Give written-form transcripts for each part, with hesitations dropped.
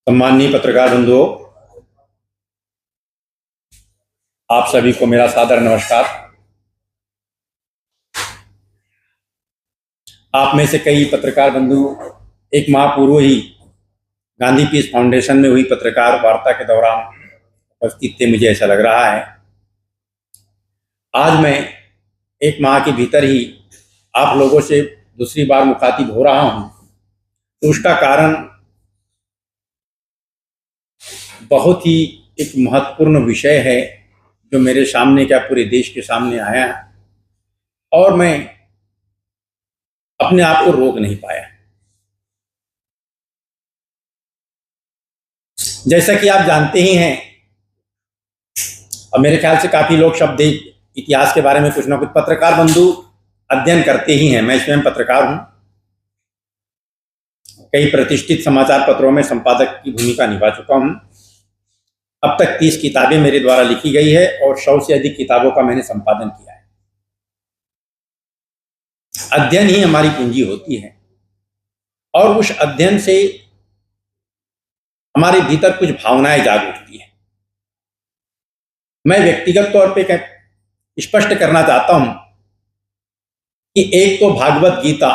सम्माननीय पत्रकार बंधुओं, आप सभी को मेरा सादर नमस्कार। आप में से कई पत्रकार बंधु एक माह पूर्व ही गांधी पीस फाउंडेशन में हुई पत्रकार वार्ता के दौरान उपस्थित थे, मुझे ऐसा लग रहा है। आज मैं एक माह के भीतर ही आप लोगों से दूसरी बार मुखातिब हो रहा हूं, तो उसका कारण बहुत ही एक महत्वपूर्ण विषय है जो मेरे सामने, क्या पूरे देश के सामने आया है, और मैं अपने आप को रोक नहीं पाया। जैसा कि आप जानते ही हैं, और मेरे ख्याल से काफी लोग शब्द इतिहास के बारे में कुछ ना कुछ पत्रकार बंधु अध्ययन करते ही हैं। मैं स्वयं पत्रकार हूं, कई प्रतिष्ठित समाचार पत्रों में संपादक की भूमिका निभा चुका हूं। अब तक 30 किताबें मेरे द्वारा लिखी गई है और 100 से अधिक किताबों का मैंने संपादन किया है। अध्ययन ही हमारी पूंजी होती है और उस अध्ययन से हमारे भीतर कुछ भावनाएं जाग उठती हैं। मैं व्यक्तिगत तौर पे स्पष्ट करना चाहता हूं कि एक तो भागवत गीता,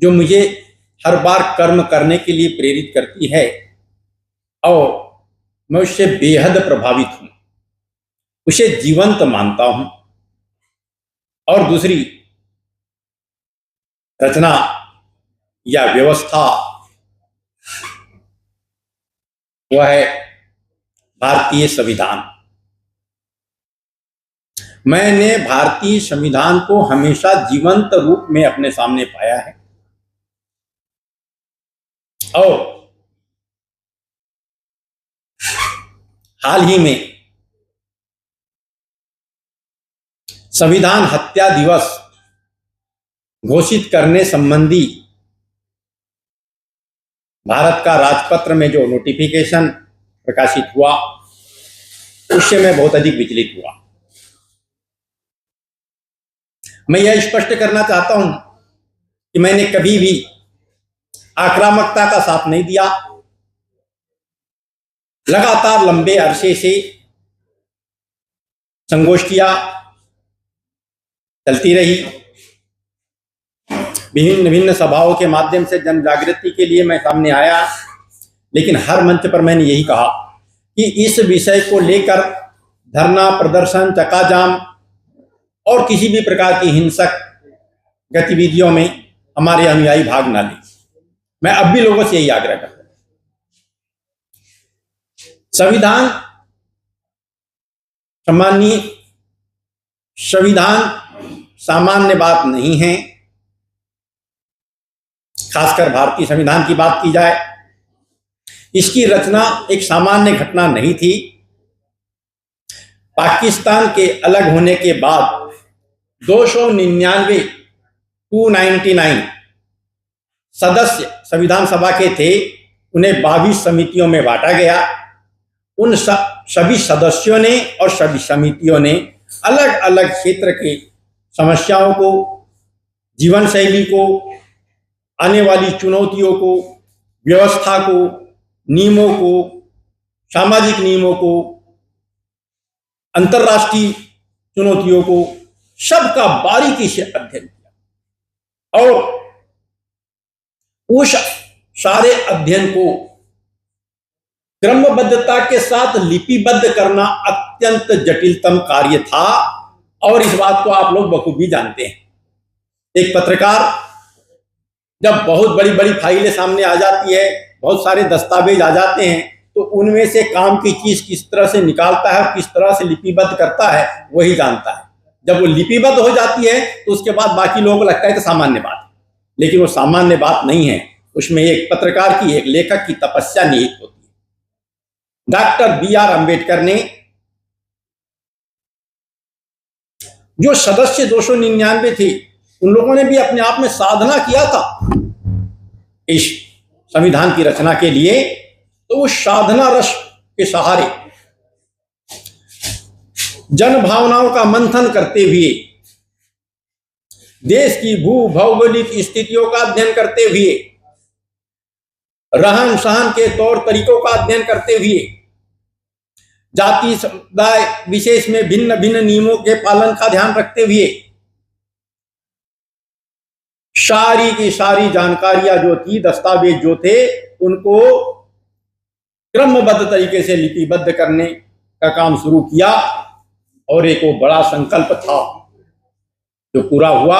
जो मुझे हर बार कर्म करने के लिए प्रेरित करती है और मैं उससे बेहद प्रभावित हूं, उसे जीवंत मानता हूं। और दूसरी रचना या व्यवस्था, वह है भारतीय संविधान। मैंने भारतीय संविधान को हमेशा जीवंत रूप में अपने सामने पाया है और हाल ही में संविधान हत्या दिवस घोषित करने संबंधी भारत का राजपत्र में जो नोटिफिकेशन प्रकाशित हुआ, उससे मैं बहुत अधिक विचलित हुआ। मैं यह स्पष्ट करना चाहता हूं कि मैंने कभी भी आक्रामकता का साथ नहीं दिया। लगातार लंबे अरसे से संगोष्ठियां चलती रही, विभिन्न विभिन्न सभाओं के माध्यम से जन जागृति के लिए मैं सामने आया, लेकिन हर मंच पर मैंने यही कहा कि इस विषय को लेकर धरना प्रदर्शन, चक्काजाम और किसी भी प्रकार की हिंसक गतिविधियों में हमारे अनुयायी भाग ना लें। मैं अब भी लोगों से यही आग्रह करता हूं। संविधान, सम्माननीय, संविधान सामान्य बात नहीं है। खासकर भारतीय संविधान की बात की जाए, इसकी रचना एक सामान्य घटना नहीं थी। पाकिस्तान के अलग होने के बाद 299 सदस्य संविधान सभा के थे, उन्हें 22 समितियों में बांटा गया। उन सभी सदस्यों ने और सभी समितियों ने अलग अलग क्षेत्र के समस्याओं को, जीवन शैली को, आने वाली चुनौतियों को, व्यवस्था को, नियमों को, सामाजिक नियमों को, अंतर्राष्ट्रीय चुनौतियों को, सबका बारीकी से अध्ययन किया और उस सारे अध्ययन को क्रमबद्धता के साथ लिपिबद्ध करना अत्यंत जटिलतम कार्य था। और इस बात को आप लोग बखूबी जानते हैं। एक पत्रकार जब बहुत बड़ी बड़ी फाइलें सामने आ जाती है, बहुत सारे दस्तावेज आ जाते हैं, तो उनमें से काम की चीज किस तरह से निकालता है और किस तरह से लिपिबद्ध करता है, वही जानता है। जब वो लिपिबद्ध हो जाती है तो उसके बाद बाकी लोगों को लगता है कि सामान्य बात है, लेकिन वो सामान्य बात नहीं है। उसमें एक पत्रकार की, एक लेखक की तपस्या निहित होती है। डॉक्टर BR अम्बेडकर ने जो सदस्य 299 थे, उन लोगों ने भी अपने आप में साधना किया था इस संविधान की रचना के लिए। तो उस साधना रस के सहारे, जन भावनाओं का मंथन करते हुए देश की भू भौगोलिक स्थितियों का अध्ययन करते हुए, रहन सहन के तौर तरीकों का अध्ययन करते हुए, जाति समुदाय विशेष में भिन्न भिन्न नियमों के पालन का ध्यान रखते हुए सारी की सारी जानकारियां जो थी, दस्तावेज जो थे, उनको क्रमबद्ध तरीके से लिपिबद्ध करने का काम शुरू किया। और एक वो बड़ा संकल्प था जो पूरा हुआ।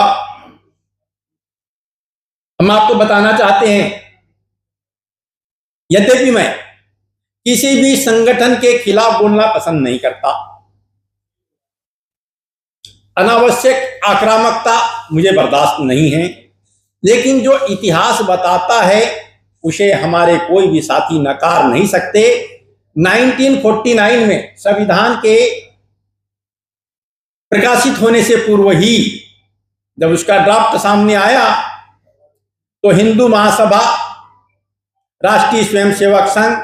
हम आपको बताना चाहते हैं, यद्यपि मैं किसी भी संगठन के खिलाफ बोलना पसंद नहीं करता, अनावश्यक आक्रामकता मुझे बर्दाश्त नहीं है, लेकिन जो इतिहास बताता है उसे हमारे कोई भी साथी नकार नहीं सकते। 1949 में संविधान के प्रकाशित होने से पूर्व ही जब उसका ड्राफ्ट सामने आया तो हिंदू महासभा, राष्ट्रीय स्वयंसेवक संघ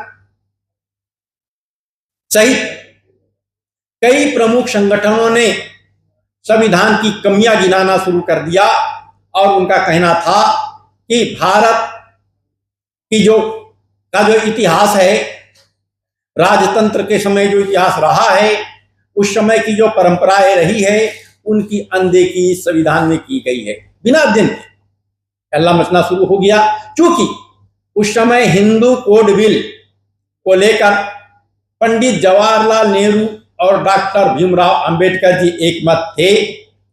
सहित कई प्रमुख संगठनों ने संविधान की कमियां गिनाना शुरू कर दिया और उनका कहना था कि भारत की जो इतिहास है, राजतंत्र के समय जो इतिहास रहा है, उस समय की जो परंपराएं रही है, उनकी अनदेखी संविधान में की गई है। बिना अध्ययन के हल्ला मचना शुरू हो गया। चूंकि उस समय हिंदू कोड बिल को लेकर पंडित जवाहरलाल नेहरू और डॉक्टर भीमराव अंबेडकर जी एक मत थे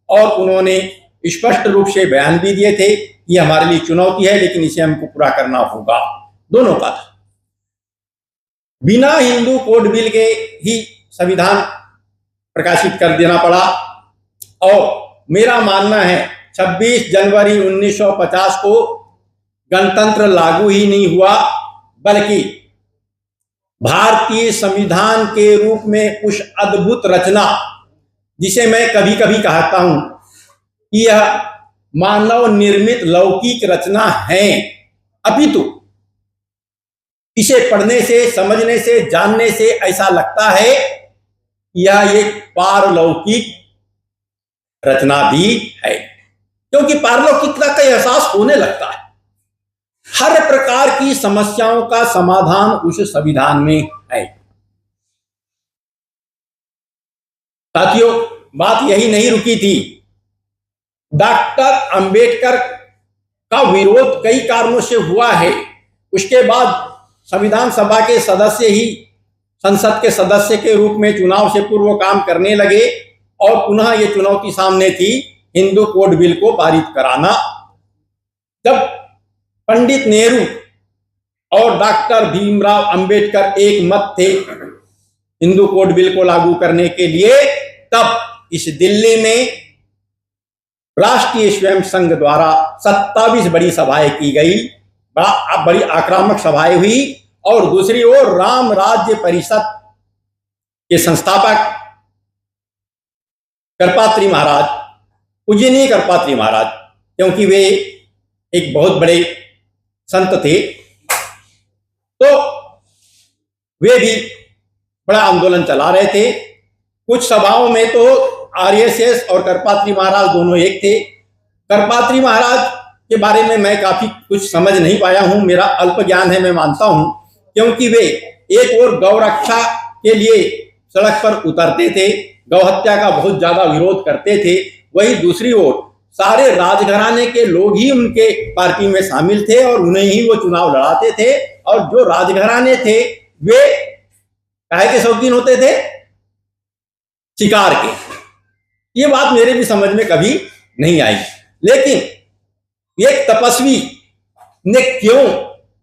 और उन्होंने स्पष्ट रूप से बयान भी दिए थे कि हमारे लिए चुनौती है, लेकिन इसे हमको पूरा करना होगा। दोनों का था। बिना हिंदू कोड बिल के ही संविधान प्रकाशित कर देना पड़ा। और मेरा मानना है 26 जनवरी 1950 को गणतंत्र लागू ही नहीं हुआ, बल्कि भारतीय संविधान के रूप में उस अद्भुत रचना, जिसे मैं कभी कभी कहता हूं कि यह मानव निर्मित लौकिक रचना है, अपितु इसे पढ़ने से, समझने से, जानने से ऐसा लगता है यह एक पारलौकिक रचना भी है, क्योंकि पारलौकिकता का एहसास होने लगता है। हर प्रकार की समस्याओं का समाधान उस संविधान में है। साथियों, बात यही नहीं रुकी थी। डॉक्टर अंबेडकर का विरोध कई कारणों से हुआ है। उसके बाद संविधान सभा के सदस्य ही संसद के सदस्य के रूप में चुनाव से पूर्व काम करने लगे और पुनः ये चुनौती सामने थी हिंदू कोड बिल को पारित कराना। जब पंडित नेहरू और डॉक्टर भीमराव अंबेडकर एक मत थे हिंदू कोड बिल को लागू करने के लिए, तब इस दिल्ली में राष्ट्रीय स्वयं संघ द्वारा 27 बड़ी सभाएं की गई, बड़ी आक्रामक सभाएं हुई। और दूसरी ओर राम राज्य परिषद के संस्थापक करपात्री महाराज, पूजनीय करपात्री महाराज, क्योंकि वे एक बहुत बड़े संत थे, तो वे भी बड़ा आंदोलन चला रहे थे। कुछ सभाओं में तो आरएसएस और करपात्री महाराज दोनों एक थे। करपात्री महाराज के बारे में मैं काफी कुछ समझ नहीं पाया हूं, मेरा अल्प ज्ञान है, मैं मानता हूं, क्योंकि वे एक और गौ रक्षा के लिए सड़क पर उतरते थे, गौ हत्या का बहुत ज्यादा विरोध करते थे। वही दूसरी ओर सारे राजघराने के लोग ही उनके पार्टी में शामिल थे और उन्हें ही वो चुनाव लड़ाते थे। और जो राजघराने थे वे काहे के शौकीन होते थे? शिकार के। ये बात मेरे भी समझ में कभी नहीं आई। लेकिन एक तपस्वी ने क्यों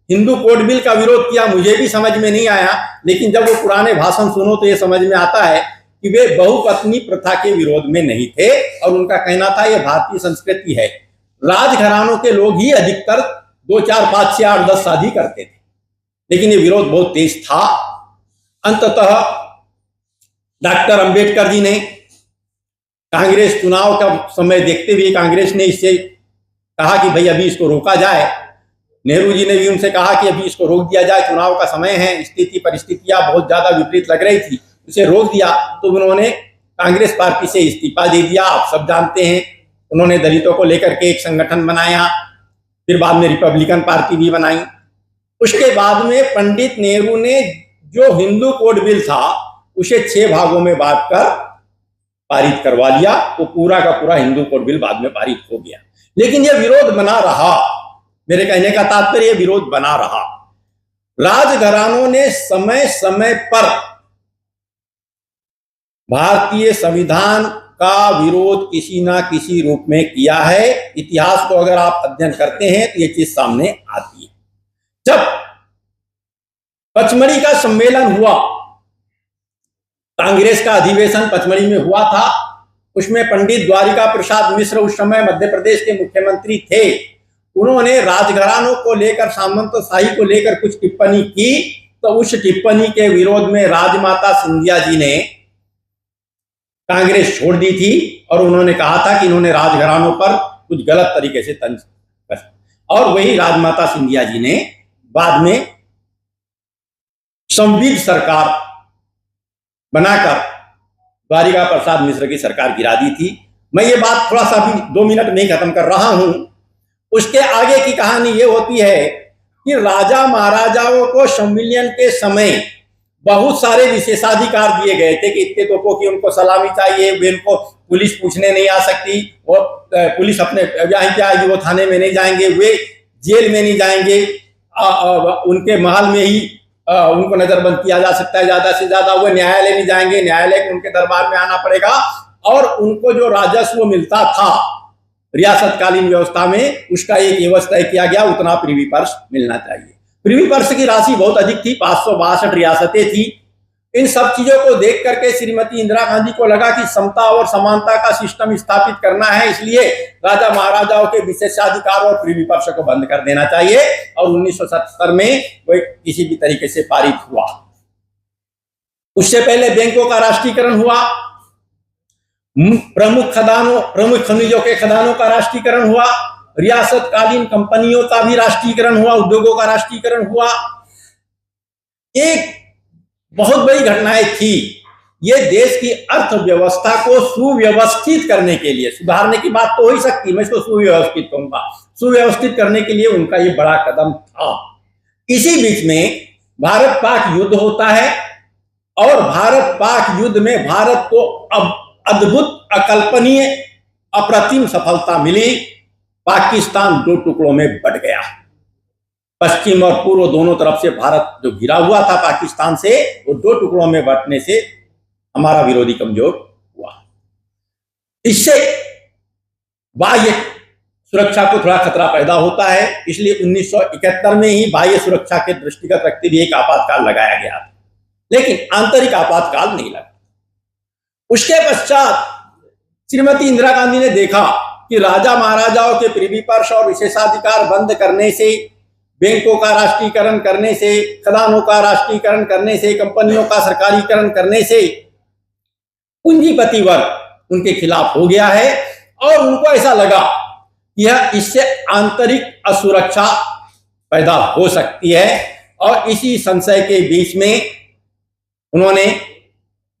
हिंदू कोड बिल का विरोध किया मुझे भी समझ में नहीं आया। लेकिन जब वो पुराने भाषण सुनो तो ये समझ में आता है कि वे बहुपत्नी प्रथा के विरोध में नहीं थे और उनका कहना था यह भारतीय संस्कृति है। राजघरानों के लोग ही अधिकतर 2, 4, 5, 6, 8, 10 शादी करते थे, लेकिन ये विरोध बहुत तेज था। अंततः डॉक्टर अंबेडकर जी ने कांग्रेस चुनाव का समय देखते हुए कांग्रेस ने इससे कहा कि भाई अभी इसको रोका जाए। नेहरू जी ने भी उनसे कहा कि अभी इसको रोक दिया जाए, चुनाव का समय है, स्थिति परिस्थितियां बहुत ज्यादा विपरीत लग रही थी, उसे रोक दिया। तो उन्होंने कांग्रेस पार्टी से इस्तीफा दे दिया। आप सब जानते हैं उन्होंने दलितों को लेकर के एक संगठन बनाया, फिर बाद में रिपब्लिकन पार्टी भी बनाई। उसके बाद में पंडित नेहरू ने जो हिंदू कोड बिल था उसे 6 भागों में बांटकर पारित करवा लिया। वो पूरा का पूरा हिंदू कोड बिल बाद में पारित हो गया। लेकिन यह विरोध बना रहा। मेरे कहने का तात्पर्य विरोध बना रहा। राजघरानों ने समय समय पर भारतीय संविधान का विरोध किसी ना किसी रूप में किया है। इतिहास को अगर आप अध्ययन करते हैं तो ये चीज सामने आती है। जब पचमढ़ी का सम्मेलन हुआ, कांग्रेस का अधिवेशन पचमढ़ी में हुआ था, उसमें पंडित द्वारिका प्रसाद मिश्र उस समय मध्य प्रदेश के मुख्यमंत्री थे। उन्होंने राजघरानों को लेकर, सामंतशाही को लेकर कुछ टिप्पणी की, तो उस टिप्पणी के विरोध में राजमाता सिंधिया जी ने कांग्रेस छोड़ दी थी और उन्होंने कहा था कि इन्होंने राजघरानों पर कुछ गलत तरीके से तंज कर, और वही राजमाता सिंधिया जी ने बाद में संविध सरकार बनाकर द्वारिका प्रसाद मिश्र की सरकार गिरा दी थी। मैं ये बात थोड़ा सा भी 2 मिनट में खत्म कर रहा हूं। उसके आगे की कहानी ये होती है कि राजा महाराजाओं को संविलियन के समय बहुत सारे विशेषाधिकार दिए गए थे कि इतने तोपों की उनको सलामी चाहिए, वे उनको पुलिस पूछने नहीं आ सकती, और पुलिस अपने यहाँ क्या आएगी, वो थाने में नहीं जाएंगे, वे जेल में नहीं जाएंगे, उनके महल में ही उनको नजरबंद किया जा सकता है ज्यादा से ज्यादा, वो न्यायालय नहीं जाएंगे, न्यायालय को उनके दरबार में आना पड़ेगा, और उनको जो राजस्व मिलता था रियासतकालीन व्यवस्था में उसका एक व्यवस्था तय किया गया, उतना प्रिवी पर्स मिलना चाहिए। प्रिवी पर्स की राशि बहुत अधिक थी, 562 रियासतें थी। इन सब चीजों को देख करके श्रीमती इंदिरा गांधी को लगा कि समता और समानता का सिस्टम स्थापित करना है, इसलिए राजा महाराजाओं के विशेषाधिकार और प्रिवी पर्स को बंद कर देना चाहिए, और 1970 में वो किसी भी तरीके से पारित हुआ। उससे पहले बैंकों का राष्ट्रीयकरण हुआ, प्रमुख खनिजों के खदानों का राष्ट्रीयकरण हुआ, रियासतकालीन कंपनियों का भी राष्ट्रीयकरण हुआ, उद्योगों का राष्ट्रीयकरण हुआ। एक बहुत बड़ी घटनाएं थी। ये देश की अर्थव्यवस्था को सुव्यवस्थित करने के लिए, सुधारने की बात तो हो ही सकती, मैं इसको सुव्यवस्थित कहूंगा, सुव्यवस्थित करने के लिए उनका ये बड़ा कदम था। इसी बीच में भारत पाक युद्ध होता है, और भारत पाक युद्ध में भारत को अब अद्भुत, अकल्पनीय, अप्रतिम सफलता मिली। पाकिस्तान 2 टुकड़ों में बट गया। पश्चिम और पूर्व दोनों तरफ से भारत जो घिरा हुआ था पाकिस्तान से, वो 2 टुकड़ों में बंटने से हमारा विरोधी कमजोर हुआ। इससे बाह्य सुरक्षा को थोड़ा खतरा पैदा होता है, इसलिए 1971 में ही बाह्य सुरक्षा के दृष्टिगत रखते हुए एक आपातकाल लगाया गया, लेकिन आंतरिक आपातकाल नहीं लगा। उसके पश्चात श्रीमती इंदिरा गांधी ने देखा कि राजा महाराजाओं के प्रिवी पर्स और विशेषाधिकार बंद करने से, बैंकों का राष्ट्रीयकरण करने से, खदानों का राष्ट्रीयकरण करने से, कंपनियों का सरकारीकरण करने से पूंजीपति वर्ग उनके खिलाफ हो गया है, और उनको ऐसा लगा कि यह इससे आंतरिक असुरक्षा पैदा हो सकती है। और इसी संशय के बीच में उन्होंने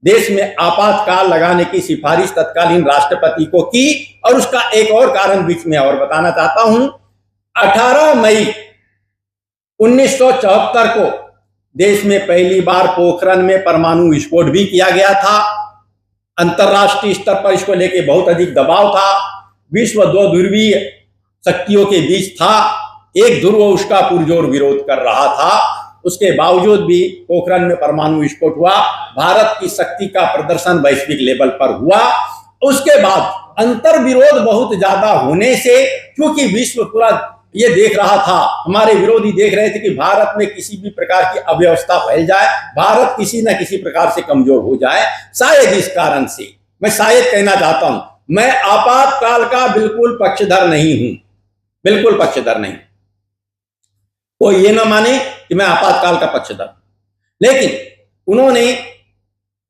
देश में आपातकाल लगाने की सिफारिश तत्कालीन राष्ट्रपति को की। और उसका एक और कारण बीच में और बताना चाहता हूं। 18 मई 1974 को देश में पहली बार पोखरण में परमाणु विस्फोट भी किया गया था। अंतरराष्ट्रीय स्तर पर इसको लेके बहुत अधिक दबाव था। विश्व 2 ध्रुवीय शक्तियों के बीच था, एक ध्रुव उसका पुरजोर विरोध कर रहा था। उसके बावजूद भी पोखरण में परमाणु विस्फोट हुआ, भारत की शक्ति का प्रदर्शन वैश्विक लेवल पर हुआ। उसके बाद अंतर विरोध बहुत ज्यादा होने से, क्योंकि विश्व पूरा ये देख रहा था, हमारे विरोधी देख रहे थे कि भारत में किसी भी प्रकार की अव्यवस्था फैल जाए, भारत किसी न किसी प्रकार से कमजोर हो जाए। शायद इस कारण से, मैं शायद कहना चाहता हूं, मैं आपातकाल का बिल्कुल पक्षधर नहीं हूं, बिल्कुल पक्षधर नहीं। वो ये ना माने कि मैं आपातकाल का पक्षधर, लेकिन उन्होंने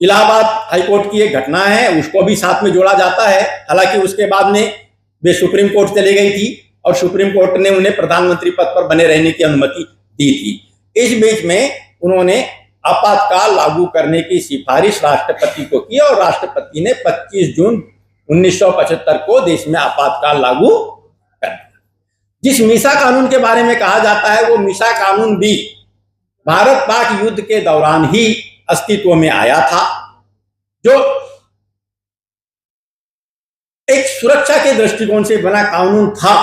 इलाहाबाद हाईकोर्ट की एक घटना है, उसको भी साथ में जोड़ा जाता है। हालांकि उसके बाद में वे सुप्रीम कोर्ट चले गई थी, और सुप्रीम कोर्ट ने उन्हें प्रधानमंत्री पद पर बने रहने की अनुमति दी थी। इस बीच में उन्होंने आपातकाल लागू करने की सिफारिश राष्ट्रपति को की, और राष्ट्रपति ने 25 जून 1975 को देश में आपातकाल लागू कर दिया। जिस मीसा कानून के बारे में कहा जाता है वो मीसा कानून भी भारत पाक युद्ध के दौरान ही अस्तित्व में आया था, जो एक सुरक्षा के दृष्टिकोण से बना कानून था।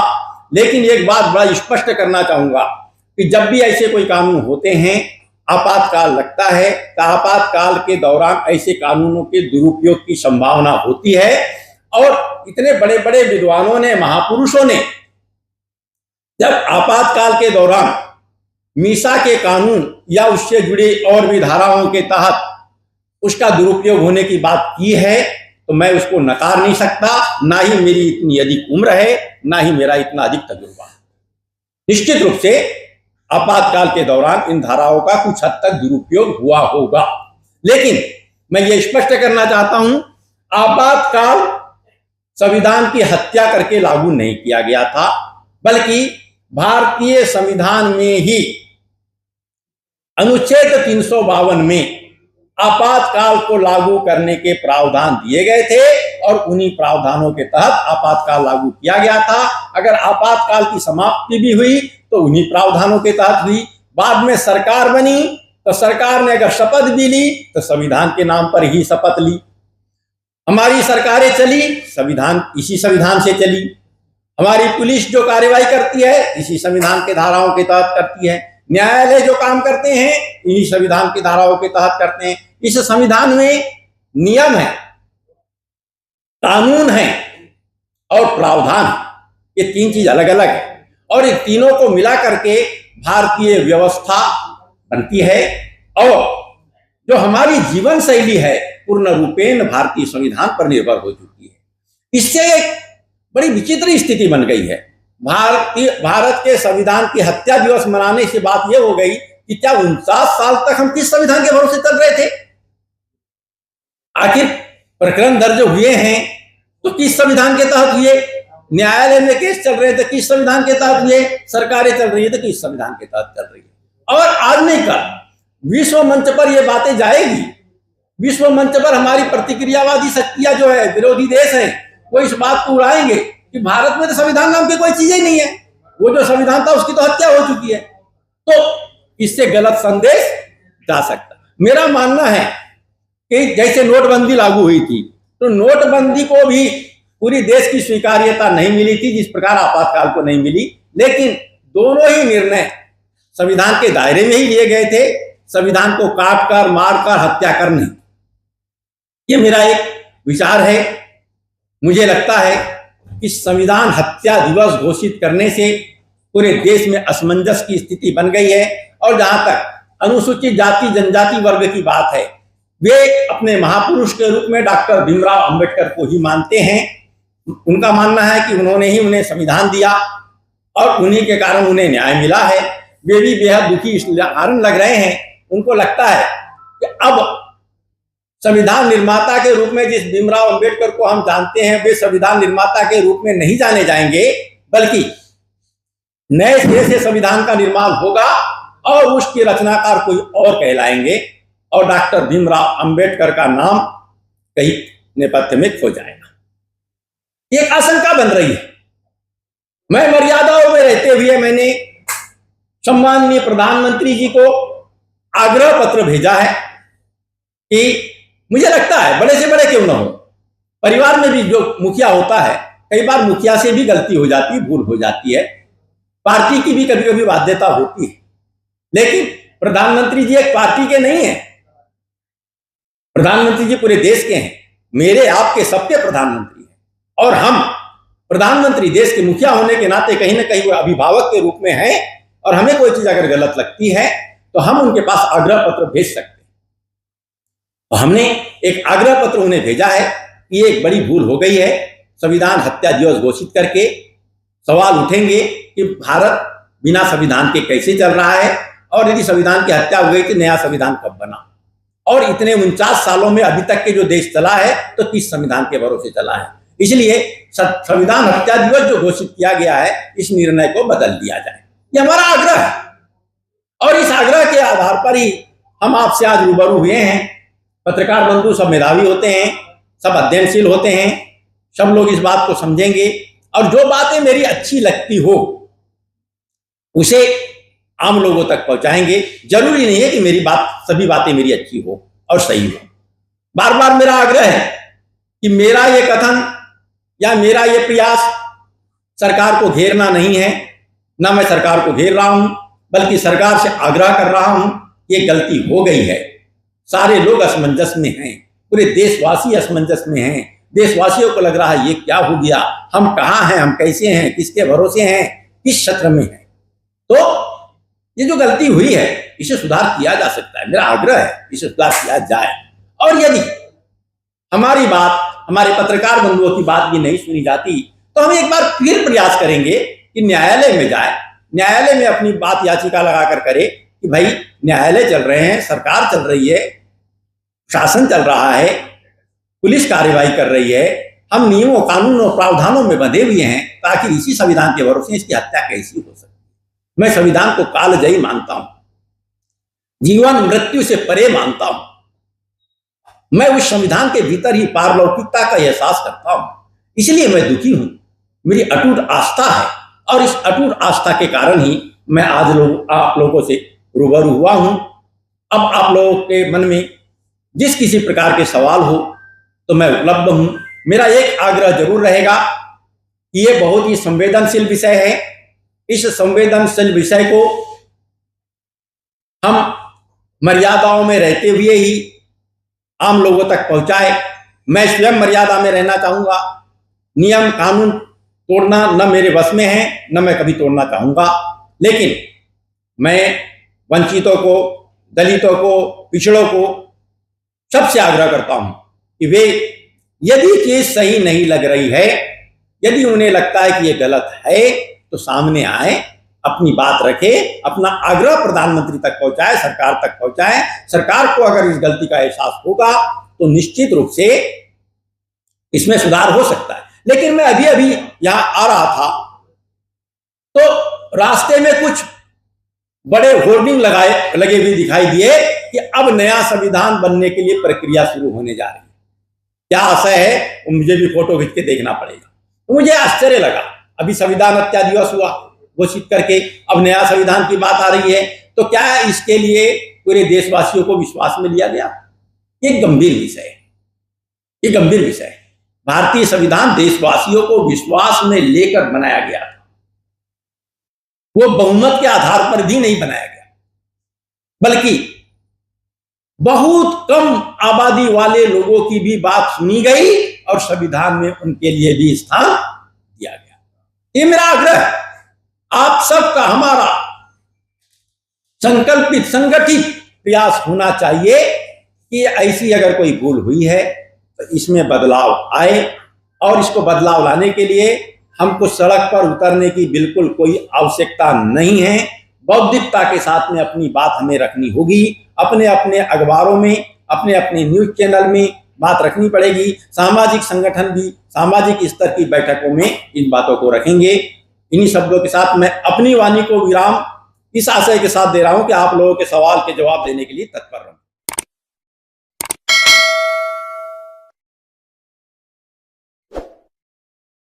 लेकिन एक बात बड़ा स्पष्ट करना चाहूंगा कि जब भी ऐसे कोई कानून होते हैं, आपातकाल लगता है, तो आपातकाल के दौरान ऐसे कानूनों के दुरुपयोग की संभावना होती है। और इतने बड़े बड़े विद्वानों ने, महापुरुषों ने जब आपातकाल के दौरान मीसा के कानून या उससे जुड़ी और भी धाराओं के तहत उसका दुरुपयोग होने की बात की है, तो मैं उसको नकार नहीं सकता। ना ही मेरी इतनी अधिक उम्र है, ना ही मेरा इतना अधिक तजुर्बा। निश्चित रूप से आपातकाल के दौरान इन धाराओं का कुछ हद तक दुरुपयोग हुआ होगा, लेकिन मैं ये स्पष्ट करना चाहता हूं, आपातकाल संविधान की हत्या करके लागू नहीं किया गया था, बल्कि भारतीय संविधान में ही अनुच्छेद 352 में आपातकाल को लागू करने के प्रावधान दिए गए थे और उन्हीं प्रावधानों के तहत आपातकाल लागू किया गया था। अगर आपातकाल की समाप्ति भी हुई तो उन्हीं प्रावधानों के तहत हुई। बाद में सरकार बनी तो सरकार ने अगर शपथ भी ली तो संविधान के नाम पर ही शपथ ली। हमारी सरकारें चली, संविधान इसी संविधान से चली। हमारी पुलिस जो कार्यवाही करती है इसी संविधान के धाराओं के तहत करती है। न्यायालय जो काम करते हैं इन्हीं संविधान की धाराओं के तहत करते हैं। इस संविधान में नियम है, कानून है और प्रावधान, ये तीन चीज अलग अलग है और इन तीनों को मिला करके भारतीय व्यवस्था बनती है। और जो हमारी जीवन शैली है पूर्ण रूपेण भारतीय संविधान पर निर्भर हो चुकी है। इससे एक बड़ी विचित्र स्थिति बन गई है। भारत के संविधान की हत्या दिवस मनाने से बात यह हो गई कि क्या 49 साल तक हम किस संविधान के भरोसे चल रहे थे? आखिर प्रकरण दर्ज हुए हैं तो किस संविधान के तहत हुए? न्यायालय में केस चल रहे थे किस संविधान के तहत हुए? सरकारें चल रही है तो किस संविधान के तहत चल रही है? और आज नहीं कल विश्व मंच पर यह बातें जाएगी। विश्व मंच पर हमारी प्रतिक्रियावादी शक्तियां जो है, विरोधी देश है, वो इस बात को उड़ाएंगे कि भारत में तो संविधान नाम की कोई चीज ही नहीं है, वो जो संविधान था उसकी तो हत्या हो चुकी है। तो इससे गलत संदेश जा सकता। मेरा मानना है कि जैसे नोटबंदी लागू हुई थी तो नोटबंदी को भी पूरी देश की स्वीकार्यता नहीं मिली थी जिस प्रकार आपातकाल को नहीं मिली, लेकिन दोनों ही निर्णय संविधान के दायरे में ही लिए गए थे। संविधान को काट कर, मार कर, हत्या कर नहीं। ये मेरा एक विचार है। मुझे लगता है कि संविधान हत्या दिवस घोषित करने से पूरे देश में असमंजस की स्थिति बन गई है। और जहां तक अनुसूचित जाति जनजाति वर्ग की बात है, वे अपने महापुरुष के रूप में डॉक्टर भीमराव अंबेडकर को ही मानते हैं। उनका मानना है कि उन्होंने ही उन्हें संविधान दिया और उन्हीं के कारण उन्हें न्याय मिला है। वे भी बेहद दुखी इस कारण लग रहे हैं। उनको लगता है कि अब संविधान निर्माता के रूप में जिस भीमराव अंबेडकर को हम जानते हैं, वे संविधान निर्माता के रूप में नहीं जाने जाएंगे, बल्कि नए सिरे से संविधान का निर्माण होगा और उसके रचनाकार कोई और कहलाएंगे और डॉक्टर भीमराव अंबेडकर का नाम कहीं नेपथ्य में खो जाएगा। एक आशंका बन रही है। मैं मर्यादाओं में रहते हुए मैंने सम्माननीय प्रधानमंत्री जी को आग्रह पत्र भेजा है कि मुझे लगता है बड़े से बड़े क्यों ना हो, परिवार में भी जो मुखिया होता है, कई बार मुखिया से भी गलती हो जाती है, भूल हो जाती है, पार्टी की भी कभी कभी बाध्यता होती है, लेकिन प्रधानमंत्री जी एक पार्टी के नहीं है। प्रधानमंत्री जी पूरे देश के हैं, मेरे आपके सबके प्रधानमंत्री हैं और हम प्रधानमंत्री देश के मुखिया होने के नाते कहीं ना कहीं वो अभिभावक के रूप में हैं और हमें कोई चीज अगर गलत लगती है तो हम उनके पास आग्रह पत्र भेज सकते हैं। तो हमने एक आग्रह पत्र उन्हें भेजा है कि ये एक बड़ी भूल हो गई है, संविधान हत्या दिवस घोषित करके सवाल उठेंगे कि भारत बिना संविधान के कैसे चल रहा है और यदि संविधान की हत्या हो गई तो नया संविधान कब बना, और इतने 49 सालों में अभी तक के जो देश चला है तो किस संविधान के भरोसे चला है। इसलिए संविधान हत्या दिवस जो घोषित किया गया है, इस निर्णय को बदल दिया जाए, ये हमारा आग्रह है। और इस आग्रह के आधार पर ही हम आपसे आज रूबरू हुए हैं। पत्रकार बंधु सब मेधावी होते हैं, सब अध्ययनशील होते हैं, सब लोग इस बात को समझेंगे और जो बातें मेरी अच्छी लगती हो उसे आम लोगों तक पहुंचाएंगे। जरूरी नहीं है कि मेरी बात, सभी बातें मेरी अच्छी हो और सही हो। बार बार मेरा आग्रह है कि मेरा ये कथन या मेरा ये प्रयास सरकार को घेरना नहीं है, ना मैं सरकार को घेर रहा हूं, बल्कि सरकार से आग्रह कर रहा हूं, ये गलती हो गई है। सारे लोग असमंजस में हैं, पूरे देशवासी असमंजस में हैं। देशवासियों को लग रहा है ये क्या हो गया, हम कहाँ हैं, हम कैसे हैं, किसके भरोसे हैं, किस क्षेत्र में हैं। तो ये जो गलती हुई है इसे सुधार किया जा सकता है। मेरा आग्रह है इसे सुधार किया जाए। और यदि हमारी बात, हमारे पत्रकार बंधुओं की बात भी नहीं सुनी जाती तो हम एक बार फिर प्रयास करेंगे कि न्यायालय में जाए, न्यायालय में अपनी बात याचिका लगाकर करे कि भाई न्यायालय चल रहे हैं, सरकार चल रही है, शासन चल रहा है, पुलिस कार्रवाई कर रही है, हम नियमों, कानूनों, प्रावधानों में बंधे हुए हैं, ताकि इसी संविधान के भरोसे इसकी हत्या कैसी हो सके। मैं संविधान को कालजयी मानता हूं, जीवन मृत्यु से परे मानता हूं। मैं उस संविधान के भीतर ही पारलौकिकता का एहसास करता हूं, इसलिए मैं दुखी हूं। मेरी अटूट आस्था है और इस अटूट आस्था के कारण ही मैं आज आप लोगों से रूबरू हुआ हूं। अब आप लोगों के मन में जिस किसी प्रकार के सवाल हो तो मैं उपलब्ध हूं। मेरा एक आग्रह जरूर रहेगा कि ये बहुत ही संवेदनशील विषय है। इस संवेदनशील विषय को हम मर्यादाओं में रहते हुए ही आम लोगों तक पहुंचाए। मैं स्वयं मर्यादा में रहना चाहूंगा। नियम कानून तोड़ना न मेरे वश में है, न मैं कभी तोड़ना चाहूंगा। लेकिन मैं वंचितों को, दलितों को, पिछड़ों को सबसे आग्रह करता हूं कि वे यदि चीज सही नहीं लग रही है, यदि उन्हें लगता है कि ये गलत है, तो सामने आए, अपनी बात रखे, अपना आग्रह प्रधानमंत्री तक पहुंचाए, सरकार तक पहुंचाए। सरकार को अगर इस गलती का एहसास होगा तो निश्चित रूप से इसमें सुधार हो सकता है। लेकिन मैं अभी अभी यहां आ रहा था तो रास्ते में कुछ बड़े होर्डिंग लगे हुए दिखाई दिए कि अब नया संविधान बनने के लिए प्रक्रिया शुरू होने जा रही है। क्या आशय है वो मुझे भी फोटो खींच के देखना पड़ेगा। तो मुझे आश्चर्य लगा, अभी संविधान हत्या दिवस हुआ घोषित करके, अब नया संविधान की बात आ रही है, तो क्या इसके लिए पूरे देशवासियों को विश्वास में लिया गया? ये गंभीर विषय है, ये गंभीर विषय है। भारतीय संविधान देशवासियों को विश्वास में लेकर बनाया गया था, वो बहुमत के आधार पर भी नहीं बनाया गया, बल्कि बहुत कम आबादी वाले लोगों की भी बात सुनी गई और संविधान में उनके लिए भी स्थान दिया गया। ये मेरा आग्रह है, आप सबका, हमारा संकल्पित संगठित प्रयास होना चाहिए कि ऐसी अगर कोई भूल हुई है तो इसमें बदलाव आए। और इसको बदलाव लाने के लिए हमको सड़क पर उतरने की बिल्कुल कोई आवश्यकता नहीं है। बौद्धिकता के साथ में अपनी बात हमें रखनी होगी, अपने अपने अखबारों में, अपने अपने न्यूज चैनल में बात रखनी पड़ेगी। सामाजिक संगठन भी सामाजिक स्तर की बैठकों में इन बातों को रखेंगे। इन्हीं शब्दों के साथ मैं अपनी वाणी को विराम इस आशय के साथ दे रहा हूं कि आप लोगों के सवाल के जवाब देने के लिए तत्पर रहूं।